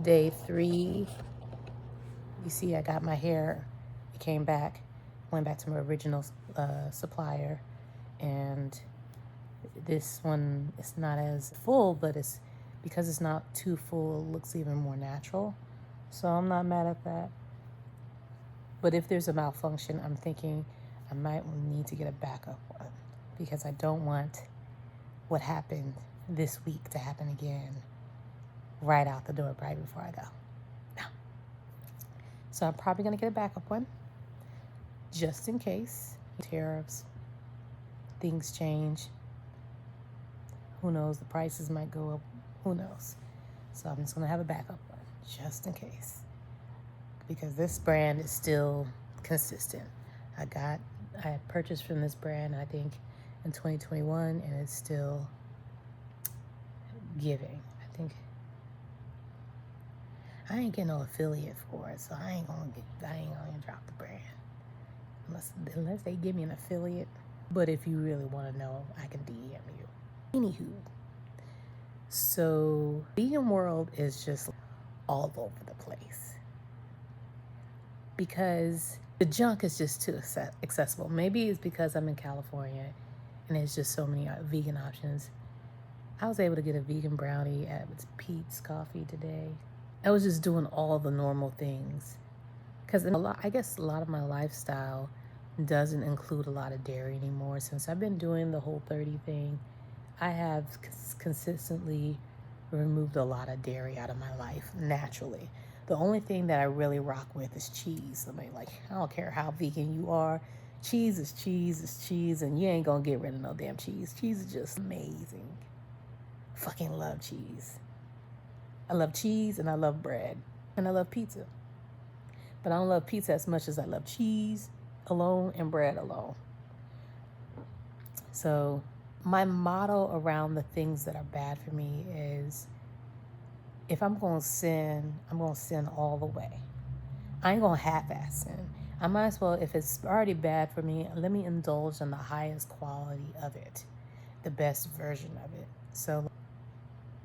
day 3. You see, I got my hair. It came back, went back to my original supplier, and this one is not as full, but it's because it's not too full, it looks even more natural. So I'm not mad at that. But if there's a malfunction, I'm thinking I might need to get a backup one, because I don't want what happened this week to happen again right out the door right before I go. No. So I'm probably going to get a backup one just in case. Tariffs, things change. Who knows? The prices might go up. Who knows? So I'm just going to have a backup one just in case, because this brand is still consistent. I purchased from this brand, I think, in 2021, and it's still giving. I think I ain't getting no affiliate for it, so I ain't gonna drop the brand unless they give me an affiliate. But if you really want to know, I can DM you. Anywho, so vegan world is just all over the place because the junk is just too accessible. Maybe it's because I'm in California and there's just so many vegan options. I was able to get a vegan brownie at Pete's Coffee today. I was just doing all the normal things because I guess a lot of my lifestyle doesn't include a lot of dairy anymore. Since I've been doing the Whole30 thing, I have consistently removed a lot of dairy out of my life naturally. The only thing that I really rock with is cheese. I mean, like, I don't care how vegan you are. Cheese is cheese, and you ain't gonna get rid of no damn cheese. Cheese is just amazing. Fucking love cheese. I love cheese, and I love bread, and I love pizza. But I don't love pizza as much as I love cheese alone and bread alone. So my motto around the things that are bad for me is, if I'm going to sin, I'm going to sin all the way. I ain't going to half-ass sin. I might as well, if it's already bad for me, let me indulge in the highest quality of it, the best version of it. So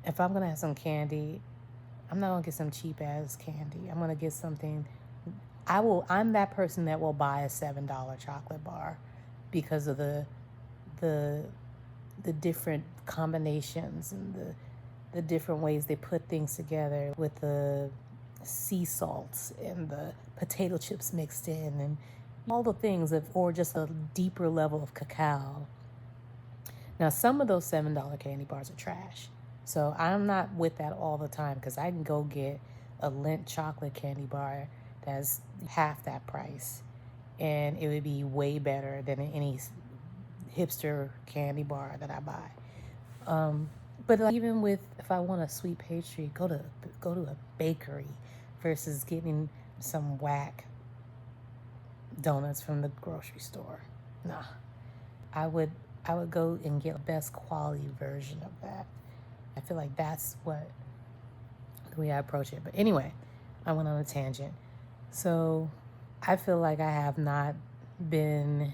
if I'm going to have some candy, I'm not going to get some cheap-ass candy. I'm going to get something. I'm that person that will buy a $7 chocolate bar because of the different combinations and the different ways they put things together with the sea salts and the potato chips mixed in and all the things, or just a deeper level of cacao. Now, some of those $7 candy bars are trash. So I'm not with that all the time, because I can go get a Lindt chocolate candy bar that's half that price, and it would be way better than any hipster candy bar that I buy. But like, even with, if I want a sweet pastry, go to a bakery versus getting some whack donuts from the grocery store. Nah, I would go and get the best quality version of that. I feel like that's the way I approach it. But anyway, I went on a tangent. So I feel like I have not been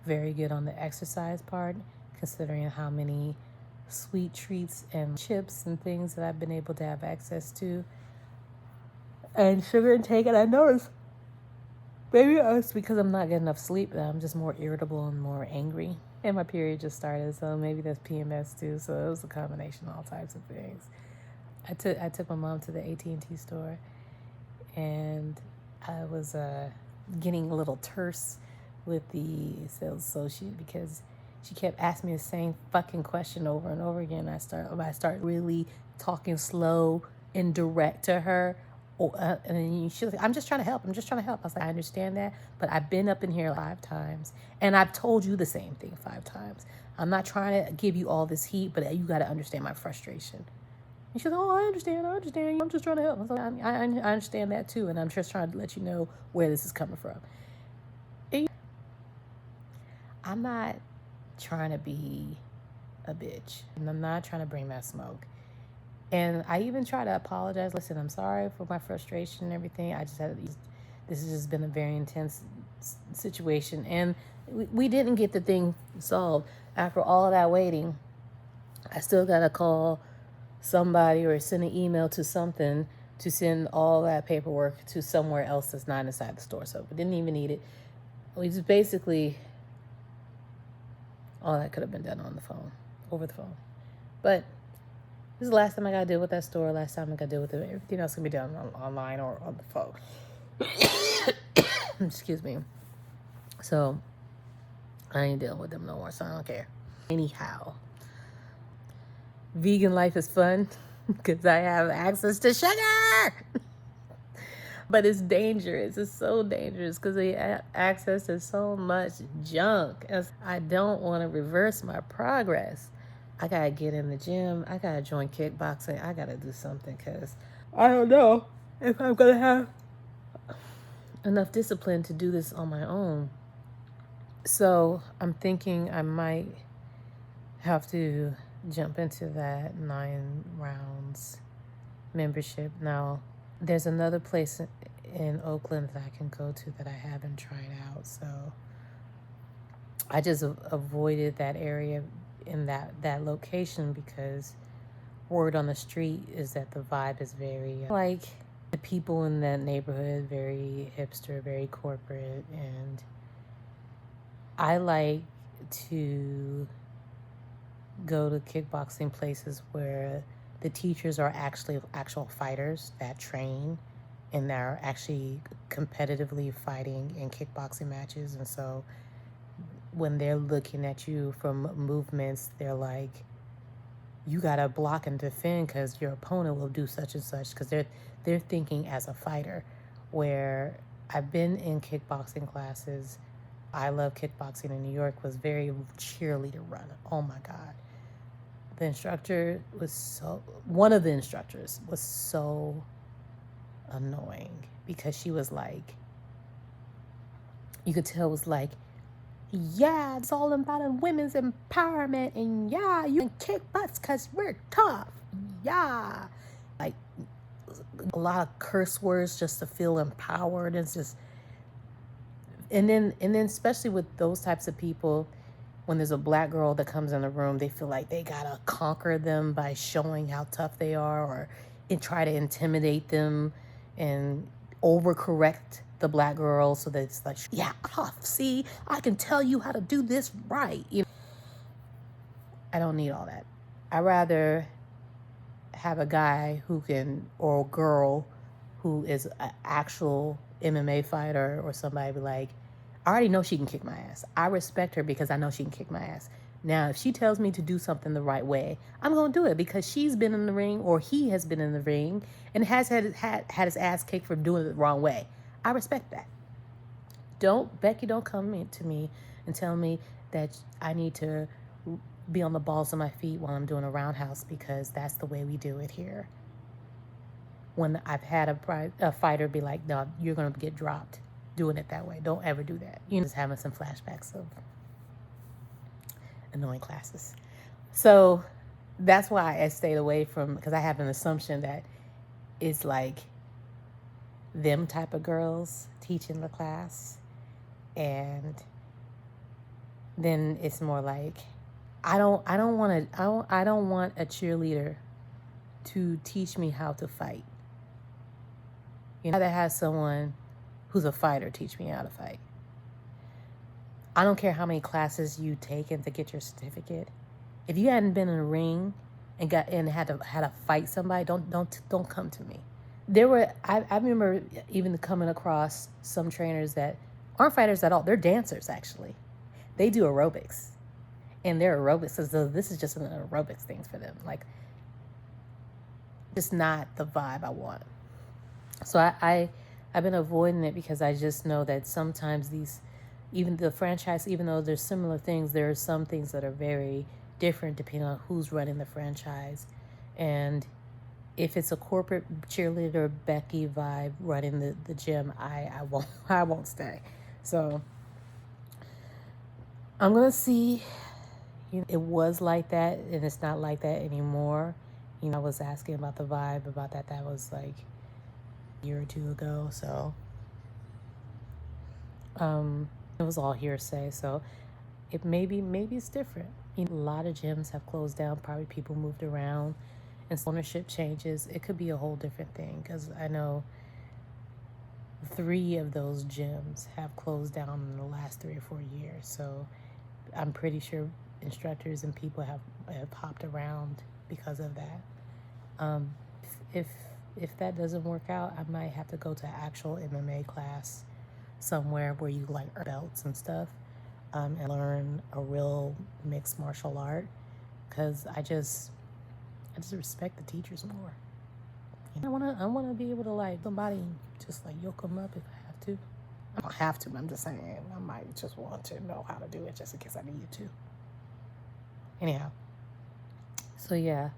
very good on the exercise part, considering how many sweet treats and chips and things that I've been able to have access to, and sugar intake. And I noticed, maybe it's because I'm not getting enough sleep, that I'm just more irritable and more angry. And my period just started, so maybe that's PMS too. So it was a combination of all types of things. I took my mom to the AT&T store, and I was getting a little terse with the sales associate because she kept asking me the same fucking question over and over again. I start really talking slow and direct to her. And then she was like, I'm just trying to help. I was like, I understand that, but I've been up in here 5 times, and I've told you the same thing 5 times. I'm not trying to give you all this heat, but you got to understand my frustration. And she's like, oh, I understand. I'm just trying to help. I was like, I understand that too, and I'm just trying to let you know where this is coming from. And I'm not trying to be a bitch, and I'm not trying to bring that smoke. And I even try to apologize. Listen, I'm sorry for my frustration and everything. This has just been a very intense situation, and we didn't get the thing solved. After all of that waiting, I still got to call somebody or send an email to something to send all that paperwork to somewhere else that's not inside the store. So we didn't even need it. We just basically, all that could have been done on the phone, over the phone. But this is the last time I got to deal with that store. Last time I got to deal with it. Everything else can be done online or on the phone. Excuse me. So I ain't dealing with them no more, so I don't care. Anyhow, vegan life is fun because I have access to sugar. But it's dangerous. It's so dangerous because they have access to so much junk. I don't want to reverse my progress. I got to get in the gym. I got to join kickboxing. I got to do something because I don't know if I'm going to have enough discipline to do this on my own. So I'm thinking I might have to jump into that 9 rounds membership. Now, there's another place in Oakland that I can go to that I haven't tried out. So I just avoided that area in that location because word on the street is that the vibe is very like the people in that neighborhood, very hipster, very corporate. And I like to go to kickboxing places where the teachers are actual fighters that train and that are actually competitively fighting in kickboxing matches. And so when they're looking at you from movements, they're like, you gotta block and defend because your opponent will do such and such, because they're thinking as a fighter. Where I've been in kickboxing classes, I love kickboxing in New York, was very cheerleader run. Oh my God. The instructor was one of the instructors was so annoying because she was like, you could tell it was like, yeah, it's all about women's empowerment, and yeah, you can kick butts because we're tough. Yeah. Like a lot of curse words just to feel empowered. It's just, and then especially with those types of people, when there's a black girl that comes in the room, they feel like they gotta conquer them by showing how tough they are, or try to intimidate them and overcorrect the black girl so that it's like, yeah, tough. See, I can tell you how to do this right. I don't need all that. I'd rather have a guy who can, or a girl who is an actual MMA fighter, or somebody be like, I already know she can kick my ass. I respect her because I know she can kick my ass. Now, if she tells me to do something the right way, I'm going to do it because she's been in the ring, or he has been in the ring and has had his ass kicked for doing it the wrong way. I respect that. Becky, don't come to me and tell me that I need to be on the balls of my feet while I'm doing a roundhouse, because that's the way we do it here. When I've had a fighter be like, no, you're going to get dropped doing it that way. Don't ever do that. Just having some flashbacks of annoying classes. So that's why I stayed away from, because I have an assumption that it's like them type of girls teaching the class. And then it's more like, I don't want a cheerleader to teach me how to fight. I'd rather have someone who's a fighter teach me how to fight. I don't care how many classes you take to get your certificate. If you hadn't been in a ring and had to fight somebody, don't come to me. I remember even coming across some trainers that aren't fighters at all. They're dancers, actually. They do aerobics. And their aerobics, so this is just an aerobics thing for them. Like, just not the vibe I want. So I've been avoiding it because I just know that sometimes even the franchise, even though there's similar things, there are some things that are very different depending on who's running the franchise. And if it's a corporate cheerleader Becky vibe running the gym, I won't stay. So I'm gonna see. It was like that, and it's not like that anymore. I was asking about the vibe about that. That was like a year or two ago. So it was all hearsay. So maybe it's different. A lot of gyms have closed down. Probably people moved around. and ownership changes, it could be a whole different thing, because I know 3 of those gyms have closed down in the last 3 or 4 years. So I'm pretty sure instructors and people have hopped around because of that. If if that doesn't work out, I might have to go to an actual MMA class somewhere where you like earn belts and stuff, and learn a real mixed martial art, because I just respect the teachers more. I wanna be able to like somebody just like yoke them up if I have to. I don't have to, but I'm just saying I might just want to know how to do it just in case I need to. Anyhow, so yeah,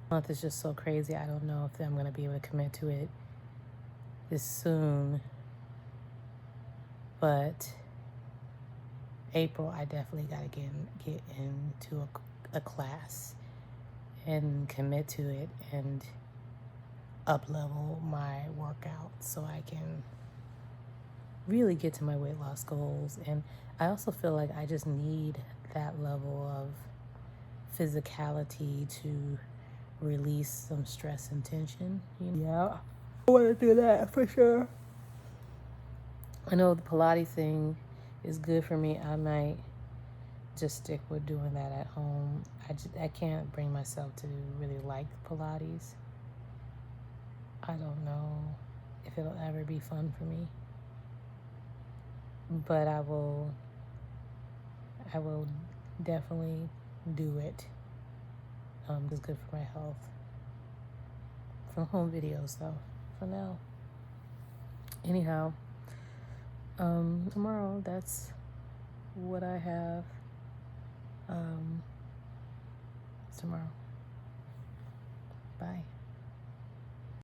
month is just so crazy. I don't know if I'm gonna be able to commit to it this soon, but April I definitely gotta get into a class and commit to it and up level my workout so I can really get to my weight loss goals. And I also feel like I just need that level of physicality to release some stress and tension. Yeah, I want to do that for sure. I know the Pilates thing is good for me. I might just stick with doing that at home. I can't bring myself to really like Pilates. I don't know if it'll ever be fun for me, but I will definitely do it. It's good for my health. From home videos though, for now. Anyhow, tomorrow, that's what I have. Tomorrow. Bye.